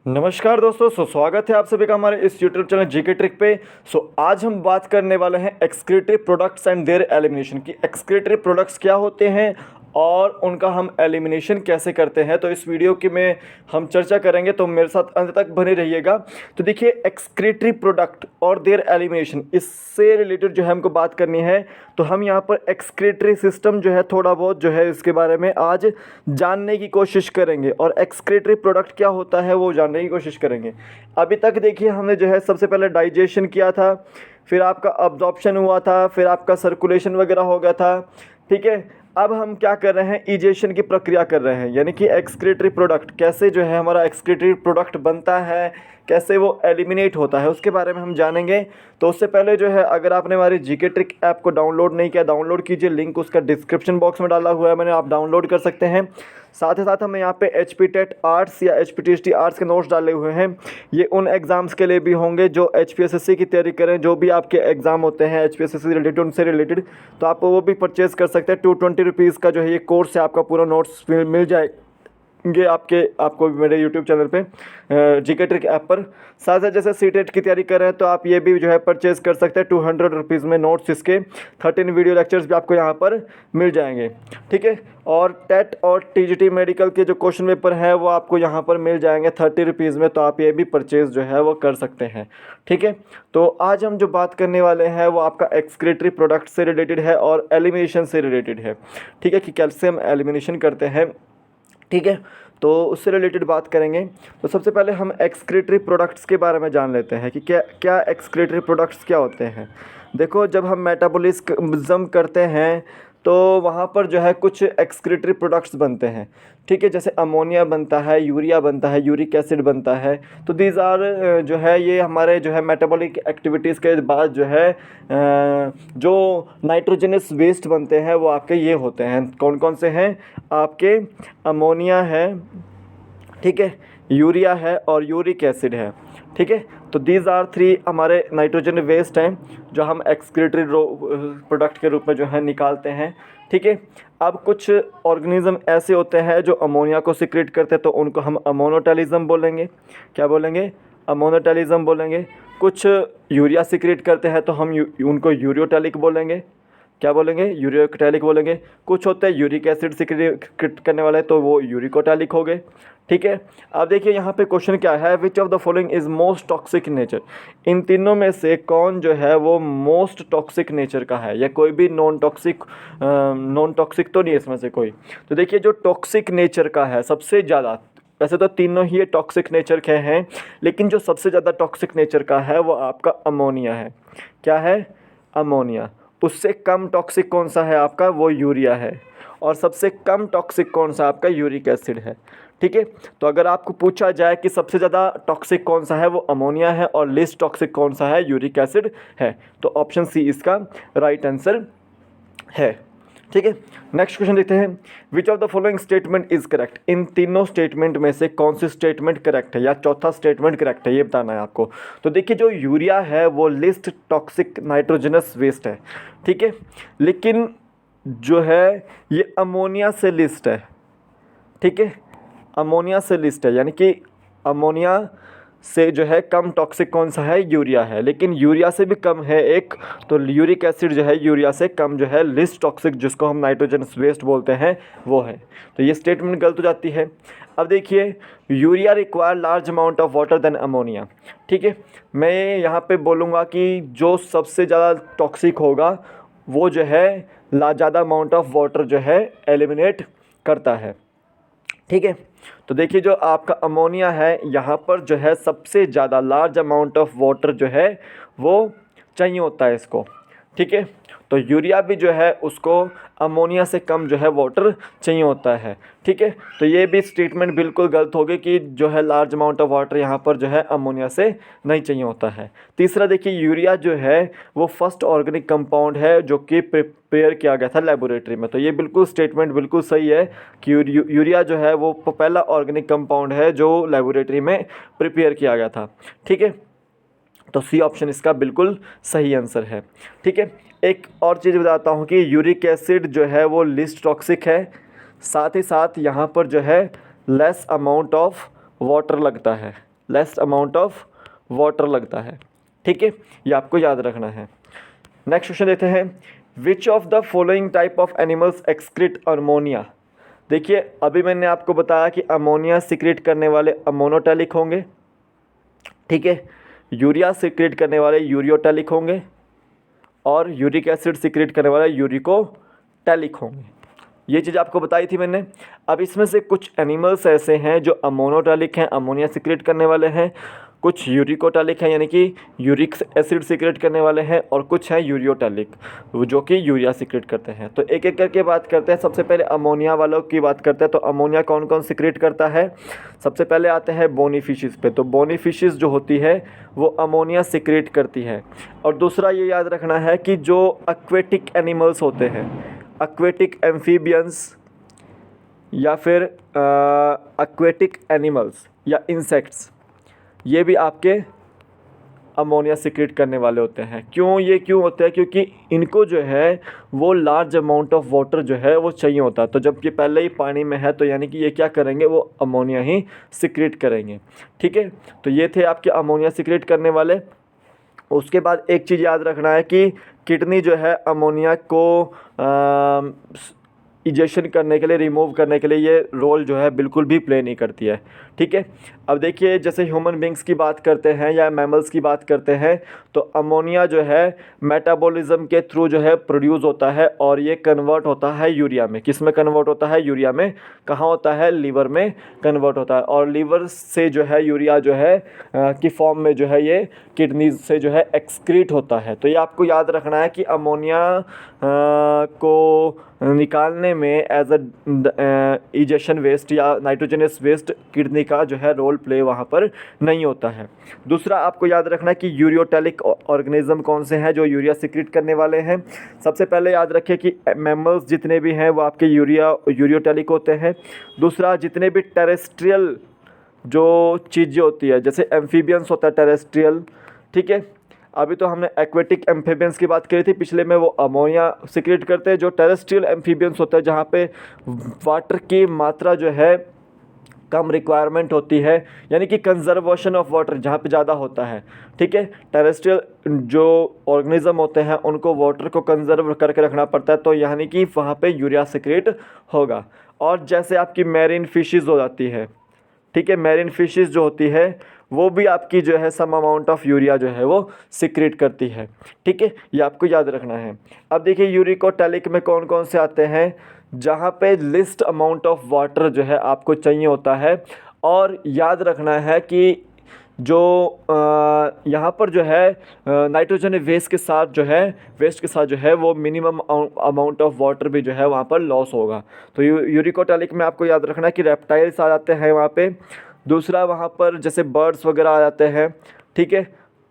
नमस्कार दोस्तों, स्वागत है आप सभी का हमारे इस यूट्यूब चैनल जीके ट्रिक पे। आज हम बात करने वाले हैं excretory products and there elimination की। एक्सक्रीटरी प्रोडक्ट्स क्या होते हैं और उनका हम एलिमिनेशन कैसे करते हैं, तो इस वीडियो की में हम चर्चा करेंगे, तो मेरे साथ अंत तक बने रहिएगा। तो देखिए, एक्सक्रीटरी प्रोडक्ट और देयर एलिमिनेशन, इससे रिलेटेड जो है हमको बात करनी है। तो हम यहाँ पर एक्सक्रीटरी सिस्टम जो है थोड़ा बहुत जो है इसके बारे में आज जानने की कोशिश करेंगे और एक्सक्रीटरी प्रोडक्ट क्या होता है वो जानने की कोशिश करेंगे। अभी तक देखिए, हमने जो है सबसे पहले डाइजेशन किया था, फिर आपका अब्जॉर्प्शन हुआ था, फिर आपका सर्कुलेशन वगैरह हो गया था। ठीक है, अब हम क्या कर रहे हैं, इजेशन की प्रक्रिया कर रहे हैं, यानी कि एक्सक्रीटरी प्रोडक्ट कैसे जो है हमारा एक्सक्रीटरी प्रोडक्ट बनता है, कैसे वो एलिमिनेट होता है, उसके बारे में हम जानेंगे। तो उससे पहले जो है, अगर आपने हमारी जीके ट्रिक ऐप को डाउनलोड नहीं किया, डाउनलोड कीजिए, लिंक उसका डिस्क्रिप्शन बॉक्स में डाला हुआ है मैंने, आप डाउनलोड कर सकते हैं। साथ ही साथ हमें यहाँ पे HPTET आर्ट्स या HPTST आर्ट्स के नोट्स डाले हुए हैं। ये उन एग्ज़ाम्स के लिए भी होंगे जो HPSSC की तैयारी करें, जो भी आपके एग्ज़ाम होते हैं HPSSC से रिलेटेड, उनसे रिलेटेड, तो आप वो भी परचेज़ कर सकते हैं। 220 रुपीज़ का जो है ये कोर्स है, आपका पूरा नोट्स मिल जाएंगे आपको मेरे यूट्यूब चैनल पे जीके ट्रिक ऐप पर। साथ ही जैसे CTET की तैयारी कर रहे हैं तो आप ये भी जो है परचेज़ कर सकते हैं 200 रुपीज़ में नोट्स, इसके 13 वीडियो लेक्चर्स भी आपको यहाँ पर मिल जाएंगे। ठीक है, और टेट और TGT मेडिकल के जो क्वेश्चन पेपर हैं वो आपको यहाँ पर मिल जाएंगे 30 रुपीज़ में, तो आप ये भी परचेज़ जो है वो कर सकते हैं। ठीक है, तो आज हम जो बात करने वाले हैं वो आपका एक्सक्रीटरी प्रोडक्ट से रिलेटेड है और एलिमिनेशन से रिलेटेड है। ठीक है, कि कैसे हम एलिमिनेशन करते हैं। ठीक है, तो उससे रिलेटेड बात करेंगे। तो सबसे पहले हम एक्सक्रीटरी प्रोडक्ट्स के बारे में जान लेते हैं कि क्या क्या एक्सक्रीटरी प्रोडक्ट्स क्या होते हैं। देखो, जब हम मेटाबॉलिज्म करते हैं तो वहाँ पर जो है कुछ एक्सक्रीटरी प्रोडक्ट्स बनते हैं। ठीक है, जैसे अमोनिया बनता है, यूरिया बनता है, यूरिक एसिड बनता है। तो दीज आर जो है ये हमारे जो है मेटाबॉलिक एक्टिविटीज़ के बाद जो है जो नाइट्रोजनस वेस्ट बनते हैं वो आपके ये होते हैं। कौन कौन से हैं आपके? अमोनिया है, ठीक है, यूरिया है और यूरिक एसिड है। ठीक है, तो दीज आर 3 हमारे नाइट्रोजन वेस्ट हैं जो हम एक्सक्रीटरी प्रोडक्ट के रूप में जो है निकालते हैं। ठीक है, अब कुछ ऑर्गेनिज्म ऐसे होते हैं जो अमोनिया को सिक्रेट करते हैं, तो उनको हम अमोनोटैलिज्म बोलेंगे। क्या बोलेंगे? अमोनोटैलिज्म बोलेंगे। कुछ यूरिया सिक्रेट करते हैं तो हम उनको यूरियोटैलिक बोलेंगे। क्या बोलेंगे? यूरियोटैलिक बोलेंगे। कुछ होते हैं यूरिक एसिड सिक्रेट करने वाले, तो वो यूरिकोटैलिक हो गए। ठीक है, अब देखिए यहाँ पे क्वेश्चन क्या है, which of the following is most toxic nature. इन तीनों में से कौन जो है वो मोस्ट टॉक्सिक नेचर का है, या कोई भी नॉन टॉक्सिक तो नहीं है इसमें से कोई। तो देखिए, जो टॉक्सिक नेचर का है सबसे ज़्यादा, वैसे तो तीनों ही टॉक्सिक नेचर के हैं, लेकिन जो सबसे ज़्यादा टॉक्सिक नेचर का है वो आपका अमोनिया है। क्या है? अमोनिया। उससे कम टॉक्सिक कौन सा है आपका? वो यूरिया है। और सबसे कम टॉक्सिक कौन सा आपका? यूरिक एसिड है। ठीक है, तो अगर आपको पूछा जाए कि सबसे ज़्यादा टॉक्सिक कौन सा है, वो अमोनिया है, और लिस्ट टॉक्सिक कौन सा है? यूरिक एसिड है। तो ऑप्शन सी इसका राइट आंसर है। ठीक है, नेक्स्ट क्वेश्चन देखते हैं, which of the following statement is correct. इन तीनों स्टेटमेंट में से कौन सी स्टेटमेंट करेक्ट है, या चौथा स्टेटमेंट करेक्ट है, ये बताना है आपको। तो देखिए, जो यूरिया है वो लिस्ट टॉक्सिक नाइट्रोजनस वेस्ट है। ठीक है, लेकिन जो है ये अमोनिया से लिस्ट है। ठीक है, अमोनिया से लिस्ट है, यानी कि अमोनिया से जो है कम टॉक्सिक कौन सा है? यूरिया है। लेकिन यूरिया से भी कम है एक, तो यूरिक एसिड जो है यूरिया से कम जो है लिस्ट टॉक्सिक, जिसको हम नाइट्रोजन वेस्ट बोलते हैं, वो है। तो ये स्टेटमेंट गलत हो जाती है। अब देखिए, urea require large amount of water than ammonia. ठीक है, मैं यहाँ पे बोलूँगा कि जो सबसे ज़्यादा टॉक्सिक होगा वो जो है ज़्यादा अमाउंट ऑफ वाटर जो है एलिमिनेट करता है। ठीक है, तो देखिए, जो आपका अमोनिया है यहाँ पर जो है सबसे ज़्यादा लार्ज अमाउंट ऑफ वाटर जो है वो चाहिए होता है इसको। ठीक है, तो यूरिया भी जो है उसको अमोनिया से कम जो है वाटर चाहिए होता है। ठीक है, तो ये भी स्टेटमेंट बिल्कुल गलत होगी कि जो है लार्ज अमाउंट ऑफ वाटर यहाँ पर जो है अमोनिया से नहीं चाहिए होता है। तीसरा देखिए, यूरिया जो है वो फर्स्ट ऑर्गेनिक कंपाउंड है जो कि प्रिपेयर किया गया था लेबोरेटरी में। तो ये बिल्कुल स्टेटमेंट बिल्कुल सही है कि यूरिया जो है वो पहला ऑर्गेनिक कंपाउंड है जो लेबोरेटरी में प्रिपेयर किया गया था। ठीक है, तो सी ऑप्शन इसका बिल्कुल सही आंसर है। ठीक है, एक और चीज़ बताता हूँ कि यूरिक एसिड जो है वो लिस्ट टॉक्सिक है, साथ ही साथ यहाँ पर जो है लेस अमाउंट ऑफ वाटर लगता है। लेस अमाउंट ऑफ वाटर लगता है। ठीक है, ये आपको याद रखना है। नेक्स्ट क्वेश्चन देते हैं, which of the following type of animals excrete ammonia. देखिए अभी मैंने आपको बताया कि अमोनिया सिक्रेट करने वाले अमोनोटैलिक होंगे, ठीक है, यूरिया सिक्रेट करने वाले यूरियोटैलिक होंगे और यूरिक एसिड सिक्रेट करने वाले यूरिकोटैलिक होंगे। ये चीज़ आपको बताई थी मैंने। अब इसमें से कुछ एनिमल्स ऐसे हैं जो अमोनोटैलिक हैं, अमोनिया सिक्रेट करने वाले हैं, कुछ यूरिकोटैलिक हैं यानी कि यूरिक एसिड सिक्रेट करने वाले हैं, और कुछ हैं यूरियोटैलिक जो कि यूरिया सिक्रेट करते हैं। तो एक एक करके बात करते हैं। सबसे पहले अमोनिया वालों की बात करते हैं। तो अमोनिया कौन कौन सिक्रेट करता है? सबसे पहले आते हैं बोनी फिशेस पे। तो बोनी फिशेस जो होती है वो अमोनिया सिक्रेट करती है। और दूसरा ये याद रखना है कि जो एक्वेटिक एनिमल्स होते हैं, एक्वेटिक एम्फीबियंस या फिर एक्वेटिक एनिमल्स या इंसेक्ट्स, ये भी आपके अमोनिया सिक्रेट करने वाले होते हैं। क्यों होते हैं? क्योंकि इनको जो है वो लार्ज अमाउंट ऑफ वाटर जो है वो चाहिए होता है। तो जब ये पहले ही पानी में है तो यानी कि ये क्या करेंगे, वो अमोनिया ही सिक्रेट करेंगे। ठीक है, तो ये थे आपके अमोनिया सिक्रेट करने वाले। उसके बाद एक चीज़ याद रखना है कि किडनी जो है अमोनिया को इजेक्शन करने के लिए, रिमूव करने के लिए ये रोल जो है बिल्कुल भी प्ले नहीं करती है। ठीक है, अब देखिए जैसे ह्यूमन बींग्स की बात करते हैं या मैमल्स की बात करते हैं तो अमोनिया जो है मेटाबॉलिज्म के थ्रू जो है प्रोड्यूस होता है और ये कन्वर्ट होता है यूरिया में। किस में कन्वर्ट होता है? यूरिया में। कहाँ होता है? लीवर में कन्वर्ट होता है। और लीवर से जो है यूरिया जो है की फॉर्म में जो है ये किडनी से जो है एक्सक्रीट होता है। तो ये आपको याद रखना है कि अमोनिया को निकालने में एज अ इजेक्शन वेस्ट या नाइट्रोजनस वेस्ट किडनी का जो है रोल प्ले वहाँ पर नहीं होता है। दूसरा आपको याद रखना है कि यूरियोटैलिक ऑर्गेनिज्म कौन से हैं जो यूरिया सिक्रेट करने वाले हैं। सबसे पहले याद रखिए कि मैमल्स जितने भी हैं वो आपके यूरियोटैलिक होते हैं। दूसरा, जितने भी टेरेस्ट्रियल जो चीज़ें होती है, जैसे एम्फीबियंस होता है टेरेस्ट्रियल, ठीक है, अभी तो हमने एक्वेटिक एम्फीबियंस की बात करी थी पिछले में, वो अमोनिया सिक्रेट करते हैं। जो टेरेस्ट्रियल एम्फीबियंस होता है जहाँ पे वाटर की मात्रा जो है कम रिक्वायरमेंट होती है, यानी कि कंजर्वेशन ऑफ वाटर जहाँ पे ज़्यादा होता है। ठीक है, टेरेस्ट्रियल जो ऑर्गेनिज्म होते हैं उनको वाटर को कंजर्व करके रखना पड़ता है, तो यानी कि वहाँ पे यूरिया सिक्रेट होगा। और जैसे आपकी मैरीन फिशेस हो जाती है, ठीक है, मैरीन फिशेस जो होती है वो भी आपकी जो है सम अमाउंट ऑफ यूरिया जो है वो सिक्रेट करती है। ठीक है, ये आपको याद रखना है। अब देखिए यूरिकोटैलिक में कौन कौन से आते हैं? जहाँ पे लिस्ट अमाउंट ऑफ वाटर जो है आपको चाहिए होता है। और याद रखना है कि जो यहाँ पर जो है नाइट्रोजन वेस्ट के साथ जो है वो मिनिमम अमाउंट ऑफ वाटर भी जो है वहाँ पर लॉस होगा। तो यूरिकोटैलिक में आपको याद रखना है कि रेप्टाइल्स आ जाते हैं वहाँ पे। दूसरा, वहाँ पर जैसे बर्ड्स वगैरह आ जाते हैं। ठीक है,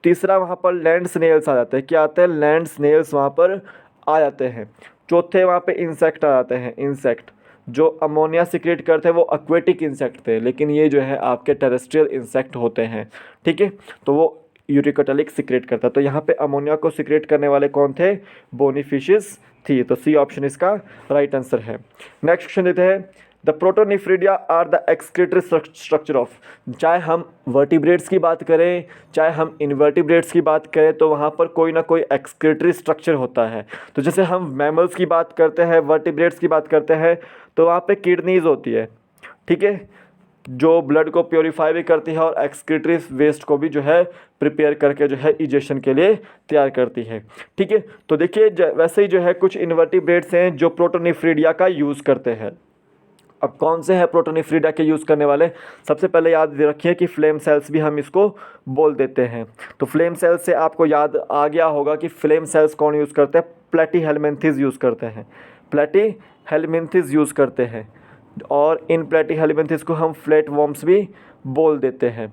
तीसरा, वहाँ पर लैंड स्नेल्स आ जाते हैं। क्या आते हैं? लैंड स्नेल्स वहाँ पर आ जाते हैं। चौथे, वहाँ पे इंसेक्ट आ जाते हैं। इंसेक्ट जो अमोनिया सिक्रेट करते हैं वो एक्वेटिक इंसेक्ट थे, लेकिन ये जो है आपके टेरेस्ट्रियल इंसेक्ट होते हैं। ठीक है, तो वो यूरिकोटैलिक सिक्रेट करता है। तो यहाँ पे अमोनिया को सिक्रेट करने वाले कौन थे? बोनी फिशेस थी। तो सी ऑप्शन इसका राइट आंसर है। नेक्स्ट क्वेश्चन देते हैं, the protonephridia are the excretory structure of. चाहे हम वर्टिब्रेट्स की बात करें चाहे हम इनवर्टिब्रेट्स की बात करें तो वहाँ पर कोई ना कोई एक्सक्रीटरी स्ट्रक्चर होता है। तो जैसे हम मैमल्स की बात करते हैं, वर्टिब्रेट्स की बात करते हैं, तो वहाँ पे किडनीज होती है। ठीक है, जो ब्लड को प्योरीफाई भी करती है और एक्सक्रीटरी वेस्ट को भी जो है प्रिपेयर करके जो है इजेक्शन के लिए तैयार करती है। ठीक है, तो देखिए वैसे ही जो है कुछ इनवर्टिब्रेट्स हैं जो प्रोटोनिफ्रीडिया का यूज़ करते हैं। अब कौन से हैं प्रोटोनिफ्रीडिया के यूज़ करने वाले? सबसे पहले याद रखिए कि फ्लेम सेल्स भी हम इसको बोल देते हैं। तो फ्लेम सेल्स से आपको याद आ गया होगा कि फ्लेम सेल्स कौन यूज़ करते हैं? प्लेटीहेल्मिन्थेस यूज़ करते हैं। प्लेटीहेल्मिन्थेस यूज़ करते हैं और इन प्लेटीहेल्मिन्थेस को हम फ्लैट वर्म्स भी बोल देते हैं।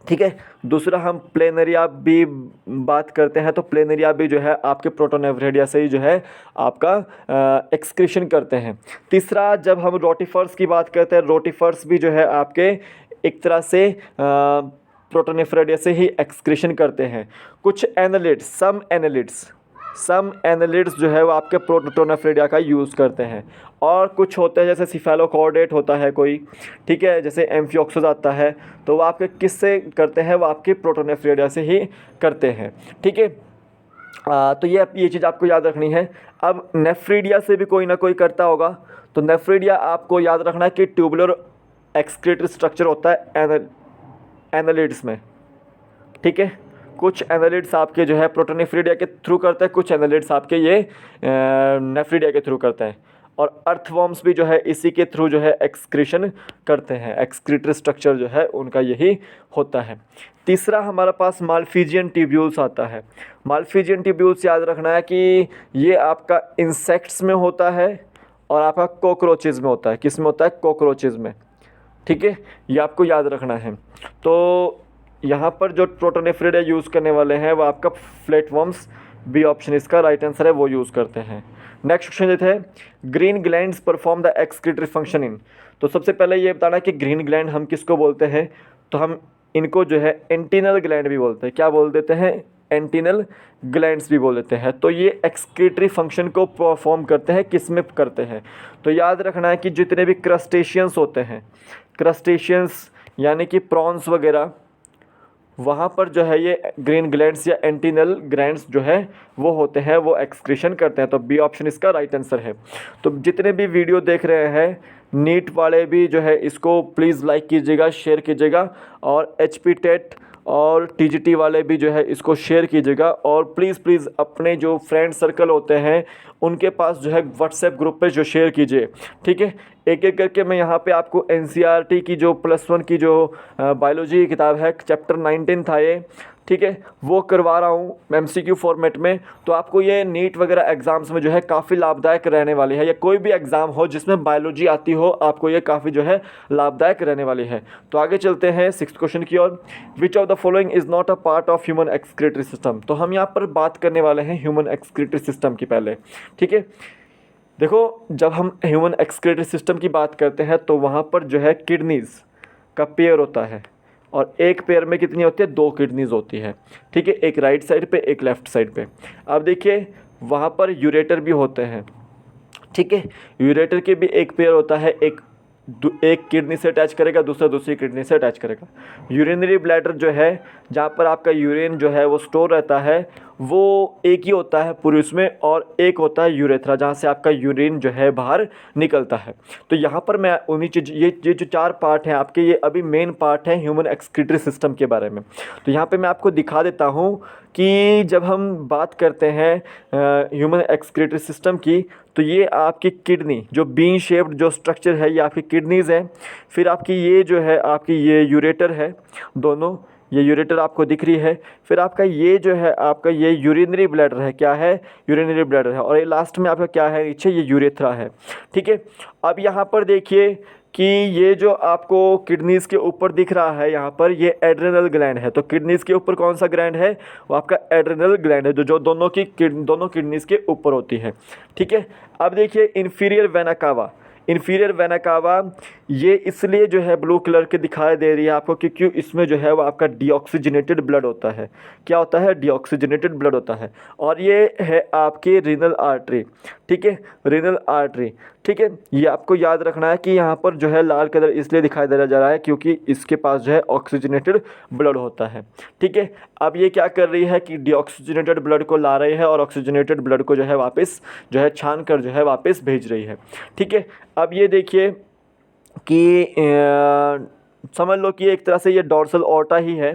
ठीक है, दूसरा हम प्लेनरिया भी बात करते हैं। तो प्लेनरिया भी जो है आपके प्रोटोनिफ्रीडिया से ही जो है आपका एक्सक्रीशन करते हैं। तीसरा, जब हम रोटिफर्स की बात करते हैं, रोटिफर्स भी जो है आपके एक तरह से प्रोटोनिफ्रीडिया से ही एक्सक्रीशन करते हैं। कुछ एनालिड्स, सम एनालिड्स जो है वो आपके प्रोटोनेफ्रिडिया का यूज़ करते हैं, और कुछ होते हैं जैसे सिफेलोकॉर्डेट होता है कोई, ठीक है, जैसे एम्फिऑक्सस आता है, तो वो आपके किससे करते हैं, वो आपके प्रोटोनेफ्रिडिया से ही करते हैं, ठीक है। तो ये चीज़ आपको याद रखनी है। अब नेफ्रीडिया से भी कोई ना कोई करता होगा, तो नेफ्रीडिया आपको याद रखना है कि ट्यूबुलर एक्सक्रीटरी स्ट्रक्चर होता है एनालिड्स में, ठीक है। कुछ एनालिड्स आपके जो है प्रोटोनेफ्रिडिया के थ्रू करते हैं, कुछ एनालिड्स आपके ये नेफ्रीडिया के थ्रू करते हैं, और अर्थवॉर्म्स भी जो है इसी के थ्रू जो है एक्सक्रीशन करते हैं। एक्सक्रीटरी स्ट्रक्चर जो है उनका यही होता है। तीसरा हमारे पास मालफिजियन ट्यूब्यूल्स आता है। मालफिजियन ट्यूब्यूल्स याद रखना है कि ये आपका इंसेक्ट्स में होता है और आपका कॉकरोचेज़ में होता है। किस में होता है? कॉकरोचेज़ में, ठीक है, ये आपको याद रखना है। तो यहाँ पर जो प्रोटोनेफ्रिडिया यूज़ करने वाले हैं वो आपका फ्लैटवर्म्स, बी ऑप्शन इसका राइट आंसर है, वो यूज़ करते हैं। नेक्स्ट क्वेश्चन देते हैं, green glands perform the excretory function in. तो सबसे पहले ये बताना कि ग्रीन ग्लैंड हम किसको बोलते हैं, तो हम इनको जो है एंटीनल ग्लैंड भी बोलते हैं। क्या बोल देते हैं? एंटीनल ग्लैंड्स भी बोल देते हैं। तो ये एक्सक्रीटरी फंक्शन को परफॉर्म करते हैं, किस में करते हैं? तो याद रखना है कि जितने भी क्रस्टेशियंस होते हैं, क्रस्टेशियंस यानी कि प्रॉन्स वगैरह, वहाँ पर जो है ये ग्रीन ग्लैंड्स या एंटीनल ग्लैंड्स जो है वो होते हैं, वो एक्सक्रीशन करते हैं। तो बी ऑप्शन इसका राइट आंसर है। तो जितने भी वीडियो देख रहे हैं नीट वाले भी जो है इसको प्लीज़ लाइक कीजिएगा, शेयर कीजिएगा, और HP टेट और TGT वाले भी जो है इसको शेयर कीजिएगा, और प्लीज़ अपने जो फ्रेंड सर्कल होते हैं उनके पास जो है व्हाट्सएप ग्रुप पे जो शेयर कीजिए, ठीक है। एक एक करके मैं यहाँ पे आपको NCERT की जो +1 की जो बायोलॉजी की किताब है, चैप्टर 19 था ये, ठीक है, वो करवा रहा हूँ MCQ फॉर्मेट में। तो आपको ये नीट वगैरह एग्ज़ाम्स में जो है काफ़ी लाभदायक रहने वाली है, या कोई भी एग्ज़ाम हो जिसमें बायोलॉजी आती हो, आपको ये काफ़ी जो है लाभदायक रहने वाली है। तो आगे चलते हैं 6th क्वेश्चन की ओर। Which of the following is not a part of human excretory system. तो हम यहाँ पर बात करने वाले हैं ह्यूमन एक्सक्रीटरी सिस्टम की पहले, ठीक है। देखो, जब हम ह्यूमन एक्सक्रीटरी सिस्टम की बात करते हैं तो वहाँ पर जो है किडनीज़ का पेयर होता है, और एक पेयर में कितनी होती है? 2 किडनीज़ होती है, ठीक है, एक राइट साइड पे, एक लेफ़्ट साइड पे। अब देखिए वहाँ पर यूरेटर भी होते हैं, ठीक है, यूरेटर के भी एक पेयर होता है, एक किडनी से अटैच करेगा, दूसरा दूसरी किडनी से अटैच करेगा। यूरिनरी ब्लैडर जो है, जहाँ पर आपका यूरिन जो है वो स्टोर रहता है, वो एक ही होता है पुरुष में, और एक होता है यूरेथ्रा, जहाँ से आपका यूरिन जो है बाहर निकलता है। तो यहाँ पर मैं उन्हीं चीज़, ये जो 4 पार्ट हैं आपके, ये अभी मेन पार्ट हैं ह्यूमन एक्सक्रीटरी सिस्टम के बारे में। तो यहाँ पे मैं आपको दिखा देता हूँ कि जब हम बात करते हैं ह्यूमन एक्सक्रीटरी सिस्टम की, तो ये आपकी किडनी जो बीन शेप्ड जो स्ट्रक्चर है, ये आपकी किडनीज़ है। फिर आपकी ये जो है आपकी ये यूरेटर है, दोनों ये यूरेटर आपको दिख रही है। फिर आपका ये जो है आपका ये यूरिनरी ब्लैडर है, क्या है? यूरिनरी ब्लैडर है। और ये लास्ट में आपका क्या है? नीचे ये यूरेथ्रा है, ठीक है। अब यहाँ पर देखिए कि ये जो आपको किडनीज़ के ऊपर दिख रहा है, यहाँ पर ये एड्रेनल ग्लैंड है। तो किडनीज़ के ऊपर कौन सा ग्लैंड है? वो आपका एड्रेनल ग्लैंड है, जो दोनों किडनीज़ के ऊपर होती है, ठीक है। अब देखिए inferior vena cava, inferior vena cava ये इसलिए जो है ब्लू कलर के दिखाई दे रही है आपको, क्योंकि इसमें जो है वो आपका डीऑक्सीजनेटेड ब्लड होता है। क्या होता है? डीऑक्सीजनेटेड ब्लड होता है। और ये है आपकी रीनल आर्टरी, ठीक है, रीनल आर्टरी, ठीक है। ये आपको याद रखना है कि यहाँ पर जो है लाल कलर इसलिए दिखाई दे जा रहा है क्योंकि इसके पास जो है ऑक्सीजनेटेड ब्लड होता है, ठीक है। अब ये क्या कर रही है कि डीऑक्सीजनेटेड ब्लड को ला रही है और ऑक्सीजनेटेड ब्लड को जो है वापस जो है छान कर जो है वापस भेज रही है, ठीक है। अब ये देखिए कि समझ लो कि एक तरह से ये डॉर्सल ऑर्टा ही है,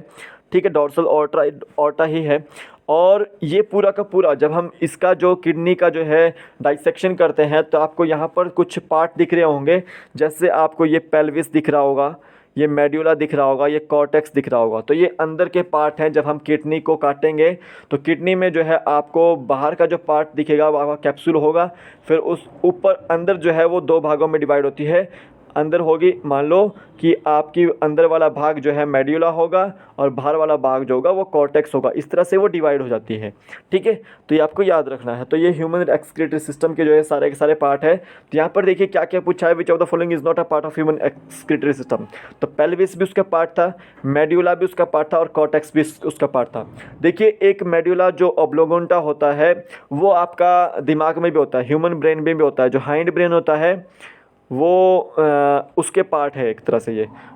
ठीक है, डॉर्सल ऑर्टा ही है। और ये पूरा का पूरा जब हम इसका जो किडनी का जो है डाइसेक्शन करते हैं तो आपको यहाँ पर कुछ पार्ट दिख रहे होंगे, जैसे आपको ये पेल्विस दिख रहा होगा, ये मेड्यूला दिख रहा होगा, ये कॉर्टेक्स दिख रहा होगा। तो ये अंदर के पार्ट हैं। जब हम किडनी को काटेंगे तो किडनी में जो है आपको बाहर का जो पार्ट दिखेगा वो आपका कैप्सूल होगा। फिर उस ऊपर अंदर जो है वो 2 भागों में डिवाइड होती है, अंदर होगी, मान लो कि आपकी अंदर वाला भाग जो है मेड्यूला होगा और बाहर वाला भाग जो होगा वो कॉर्टेक्स होगा। इस तरह से वो डिवाइड हो जाती है, ठीक है। तो ये आपको याद रखना है। तो ये ह्यूमन एक्सक्रीटरी सिस्टम के जो है सारे के सारे पार्ट है। तो यहाँ पर देखिए क्या क्या पूछा है, which of the following is not a part of human excretory system. तो पेल्विस भी उसका पार्ट था, मेड्यूला भी उसका पार्ट था और कॉर्टेक्स भी उसका पार्ट था। देखिए एक मेड्यूला जो ऑब्लोगोंटा होता है वो आपका दिमाग में भी होता है, ह्यूमन ब्रेन में भी होता है। जो हाइंड ब्रेन होता है वो उसके पार्ट है एक तरह से।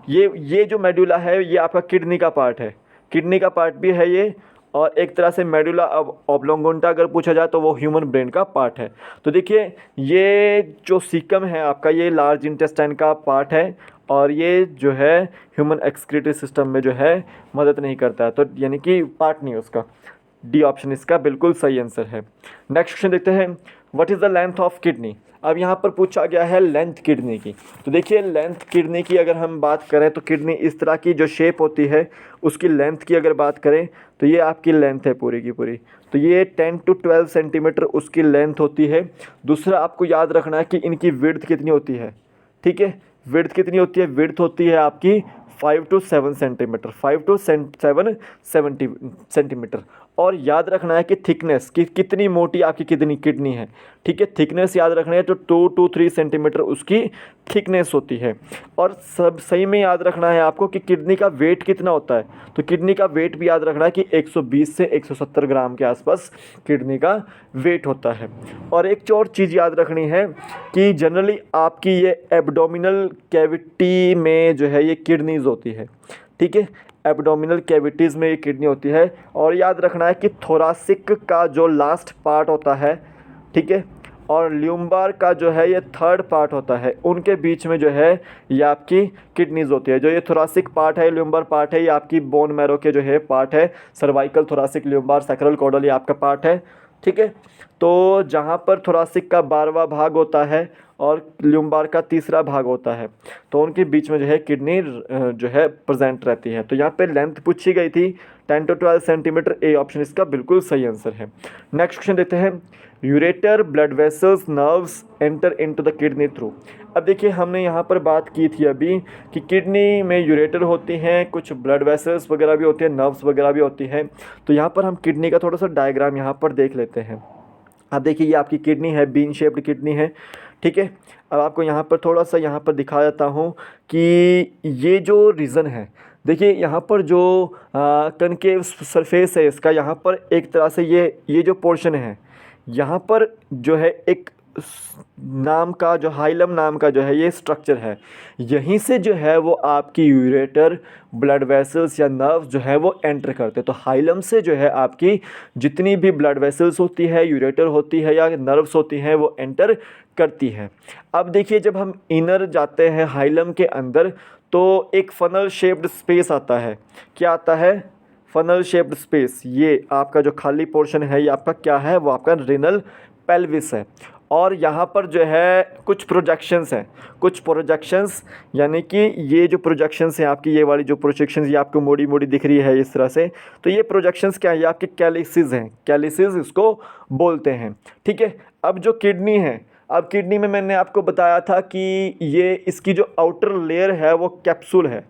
ये जो मेडुला है ये आपका किडनी का पार्ट है, किडनी का पार्ट भी है ये। और एक तरह से मेडुला ऑब्लोंगोंटा अगर पूछा जाए तो वो ह्यूमन ब्रेन का पार्ट है। तो देखिए ये जो सीकम है आपका ये लार्ज इंटेस्टाइन का पार्ट है और ये जो है ह्यूमन एक्सक्रीटरी सिस्टम में जो है मदद नहीं करता है, तो यानी कि पार्ट नहीं है उसका। डी ऑप्शन इसका बिल्कुल सही आंसर है। नेक्स्ट क्वेश्चन देखते हैं, what is the length of kidney. अब यहाँ पर पूछा गया है लेंथ किडनी की। तो देखिए लेंथ किडनी की अगर हम बात करें तो किडनी इस तरह की जो शेप होती है उसकी लेंथ की अगर बात करें तो ये आपकी लेंथ है पूरी की पूरी। तो ये 10 to 12 सेंटीमीटर उसकी लेंथ होती है। दूसरा आपको याद रखना है कि इनकी विड्थ कितनी होती है, ठीक है। विड्थ कितनी होती है, विड्थ होती है आपकी 5 to 7 सेंटीमीटर, 5 to 7 सेंटीमीटर। और याद रखना है कि थिकनेस कितनी मोटी आपकी किडनी है, ठीक है। थिकनेस याद रखना है तो 2 to 3 सेंटीमीटर उसकी थिकनेस होती है। और सब सही में याद रखना है आपको कि किडनी का वेट कितना होता है। तो किडनी का वेट भी याद रखना है कि 120 से 170 ग्राम के आसपास किडनी का वेट होता है। और एक और चीज़ याद रखनी है कि जनरली आपकी ये एब्डोमिनल कैविटी में जो है ये किडनीज होती है, ठीक है। एब्डोमिनल कैविटीज़ में ये किडनी होती है। और याद रखना है कि थोरासिक का जो लास्ट पार्ट होता है, ठीक है, और ल्यूम्बार का जो है ये थर्ड पार्ट होता है, उनके बीच में जो है ये आपकी किडनीज होती है। जो ये थोरासिक पार्ट है, ल्यूम्बार पार्ट है, ये आपकी बोन मैरो के जो है पार्ट है। सर्वाइकल, थोरासिक, ल्यूम्बार, सैक्रल, कॉर्डल ये आपका पार्ट है, ठीक है। तो जहाँ पर थोरासिक का 12वां भाग होता है और ल्यूम्बार का 3रा भाग होता है तो उनके बीच में जो है किडनी जो है प्रेजेंट रहती है। तो यहाँ पे लेंथ पूछी गई थी 10 to 12 सेंटीमीटर, ए ऑप्शन इसका बिल्कुल सही आंसर है। नेक्स्ट क्वेश्चन देते हैं, ureter blood vessels nerves enter into the kidney through. अब देखिए हमने यहाँ पर बात की थी अभी कि किडनी में यूरेटर होती हैं, कुछ ब्लड वेसल्स वगैरह भी होती हैं, नर्व्स वगैरह भी होती हैं। तो यहाँ पर हम किडनी का थोड़ा सा डायग्राम यहाँ पर देख लेते हैं। अब देखिए ये आपकी किडनी है, बीन शेप्ड किडनी है, ठीक है। अब आपको यहाँ पर थोड़ा सा यहाँ पर दिखा देता हूँ कि ये जो रीज़न है, देखिए यहाँ पर जो कनकेव सरफेस है इसका, यहाँ पर एक तरह से ये जो पोर्शन है यहाँ पर जो है एक नाम का जो हाइलम नाम का जो है ये स्ट्रक्चर है। यहीं से जो है वो आपकी यूरेटर ब्लड वेसल्स या नर्व्स जो है वो एंटर करते हैं। तो हाइलम से जो है आपकी जितनी भी ब्लड वेसल्स होती है, यूरेटर होती है या नर्व्स होती हैं वो एंटर करती हैं। अब देखिए जब हम इनर जाते हैं हाइलम के अंदर तो एक फनल शेप्ड स्पेस आता है। क्या आता है? Funnel shaped space. ये आपका जो खाली पोर्शन है ये आपका क्या है? वो आपका रेनल पेल्विस है। और यहाँ पर जो है कुछ प्रोजेक्शंस हैं, कुछ प्रोजेक्शंस यानी कि ये जो प्रोजेक्शंस हैं आपकी, ये वाली जो प्रोजेक्शंस ये आपको मोड़ी मोड़ी दिख रही है इस तरह से, तो ये प्रोजेक्शंस क्या है? ये आपके कैलिसेस हैं, कैलिसेस इसको बोलते हैं, ठीक है। अब जो किडनी है, अब किडनी में मैंने आपको बताया था कि ये इसकी जो आउटर लेयर है वो कैप्सूल है,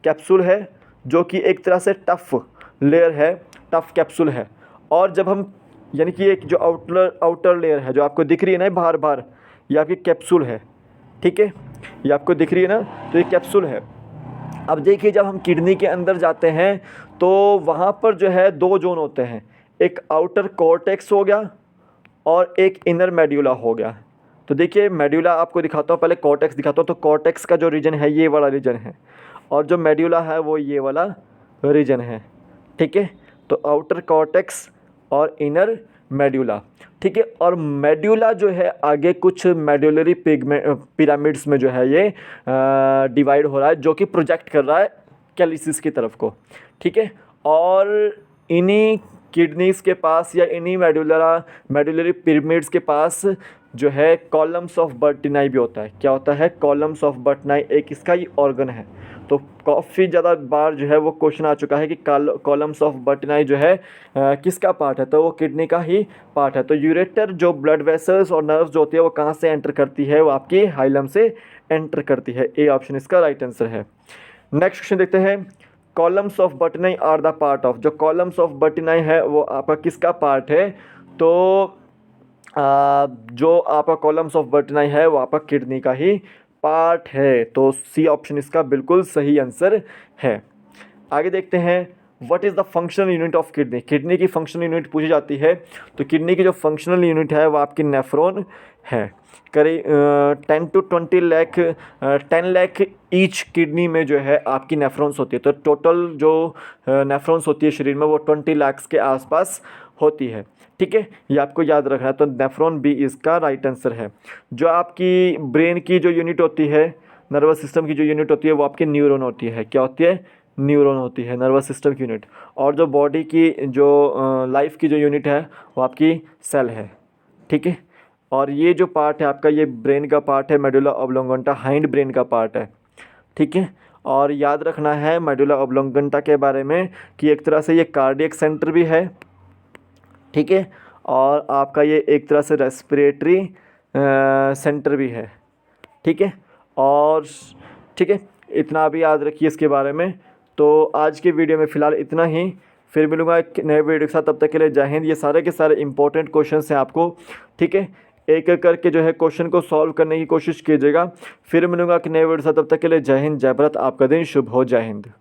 कैप्सूल है जो कि एक तरह से टफ लेयर है, टफ कैप्सूल है। और जब हम यानी कि एक जो आउटर लेयर है जो आपको दिख रही है ना बाहर बाहर, ये आपकी कैप्सूल है, ठीक है, ये आपको दिख रही है ना, तो ये कैप्सूल है। अब देखिए जब हम किडनी के अंदर जाते हैं तो वहाँ पर जो है दो जोन होते हैं, एक आउटर कॉर्टेक्स हो गया और एक इनर मेड्यूला हो गया। तो देखिए मेड्यूला आपको दिखाता हूँ, पहले कॉर्टेक्स दिखाता हूँ। तो कॉर्टेक्स का जो रीजन है ये वाला रीजन है और जो मेड्यूला है वो ये वाला रीजन है, ठीक है। तो आउटर कॉर्टेक्स और इनर मेड्यूला, ठीक है। और मेड्यूला जो है आगे कुछ मेड्यूलरी पिरामिड्स में जो है ये डिवाइड हो रहा है, जो कि प्रोजेक्ट कर रहा है कैलिसिस की तरफ को, ठीक है। और इन्हीं किडनीज़ के पास या इन्हीं मेड्यूलरी पिरामिड्स के पास जो है कॉलम्स ऑफ बर्टिनाई भी होता है। क्या होता है? कॉलम्स ऑफ बर्टिनाई एक इसका ही ऑर्गन है। तो काफ़ी ज़्यादा बार जो है वो क्वेश्चन आ चुका है कि कॉलम्स ऑफ बर्टिनाई जो है किसका पार्ट है? तो वो किडनी का ही पार्ट है। तो यूरेटर जो ब्लड वेसल्स और नर्व्स जो होती है वो कहाँ से एंटर करती है? वो आपकी हाइलम से एंटर करती है। ए ऑप्शन इसका राइट आंसर है। नेक्स्ट क्वेश्चन देखते हैं, columns of Bertini are the part of. जो कॉलम्स ऑफ बटनाई है वो आपका किसका पार्ट है? तो जो आपका कॉलम्स ऑफ बटनाई है वो आपका किडनी का ही पार्ट है। तो सी ऑप्शन इसका बिल्कुल सही आंसर है। आगे देखते हैं, what is the functional unit of kidney. Kidney की फंक्शनल यूनिट पूछी जाती है तो किडनी की जो फंक्शनल यूनिट है वो आपकी नेफ्रॉन है। करीब 10 to 20 lakh 10 lakh each kidney में जो है आपकी नेफ्रॉन्स होती है। तो टोटल जो नेफ्रॉन्स होती है शरीर में वो 20 लाख के आसपास होती है। ठीक है, ये आपको याद रखना है। तो नेफ्रॉन बी इसका राइट आंसर है। जो आपकी ब्रेन की जो यूनिट होती है, नर्वस सिस्टम की जो यूनिट होती है वो आपकी न्यूरॉन होती है। क्या होती है? न्यूरॉन होती है, नर्वस सिस्टम की यूनिट। और जो बॉडी की जो लाइफ की जो यूनिट है वो आपकी सेल है। ठीक है, और ये जो पार्ट है आपका, ये ब्रेन का पार्ट है, मेडुला ऑब्लोंगेटा हाइंड ब्रेन का पार्ट है। ठीक है, और याद रखना है मेडुला ऑब्लोंगेटा के बारे में कि एक तरह से ये कार्डियक सेंटर भी है। ठीक है, और आपका ये एक तरह से रेस्पिरेटरी सेंटर भी है। ठीक है, और ठीक है, इतना भी याद रखिए इसके बारे में। तो आज के वीडियो में फ़िलहाल इतना ही, फिर मिलूंगा एक नए वीडियो के साथ। तब तक के लिए जय हिंद। ये सारे के सारे इंपॉर्टेंट क्वेश्चन हैं आपको, ठीक है, एक एक करके जो है क्वेश्चन को सॉल्व करने की कोशिश कीजिएगा। फिर मिलूंगा एक नए वीडियो के साथ। तब तक के लिए जय हिंद, जय भारत। आपका दिन शुभ हो। जय हिंद।